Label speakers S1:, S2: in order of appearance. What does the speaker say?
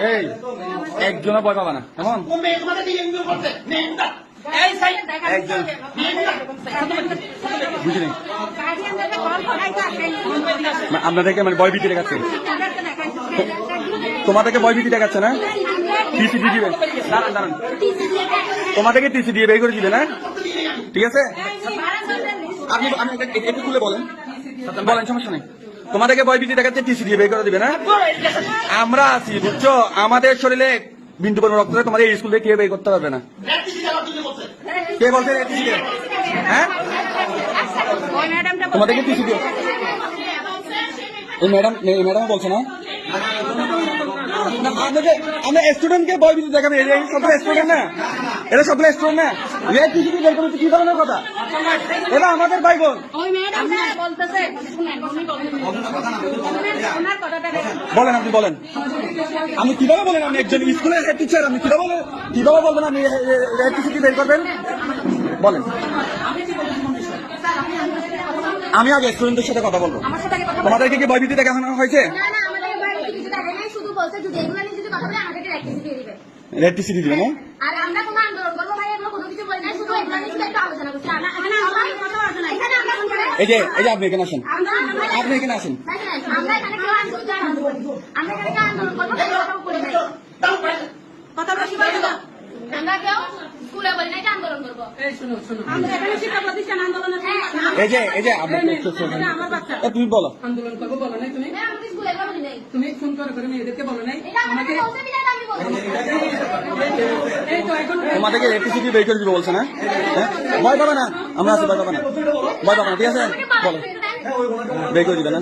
S1: এই একজনও ভয় পাবা না কেমন বুঝলি আপনাদেরকে মানে ভয় ভীতি দেখাচ্ছে তোমাদেরকে ভয় ভীতি দেখাচ্ছে না টিসি দিয়ে দিবে দাঁড়ান দাঁড়ান তোমাদেরকে টিসি দিয়ে বের করে দিবে না ঠিক আছে আপনি একটু খুলে বলেন বলেন সমস্যা নেই তোমাদেরকে ভয় ভীতি দেখাচ্ছে টিসি দিয়ে বের করে দিবে না আমরা আছি বুঝছো আমাদের শরীরে বিন্দু কোনো রক্ত তোমাদের এই স্কুল থেকে কেউ বের করতে পারবে না কে বলছে হ্যাঁ তোমাদেরকে টিসি দিয়ে এই ম্যাডাম বলছে না আমরা স্টুডেন্টকে ভয় ভীতি দেখাবে এই সবগুলো স্টুডেন্ট না এরা সবগুলো স্টুডেন্ট না রেড টিসি দিয়ে বের করতে কি ধরনের কথা এরা আমাদের ভাই বোন বলেন আপনি বলেন আমি কিভাবে বলেন আমি একজন স্কুলের হেড টিচার আমি কিভাবে বলবেন আপনি রেড টিসি দিয়ে বের করবেন বলেন আমি আগে স্টুডেন্টদের সাথে কথা বলবো তোমাদেরকে কি ভয় ভীতি দেখানো হয়েছে রেড টিসি দিয়ে দিবে না এই যে আপনি এখানে আসেন তুমি বলো
S2: তুমি ফোন করে মেয়েদেরকে বলো নাই
S1: তোমাদেরকে ইলেকট্রিসিটি বের করে দিবে বলছে না ভয় পাবে না আমরা আছি ভয় পাবে না ঠিক আছে বলো বের করে দিবে না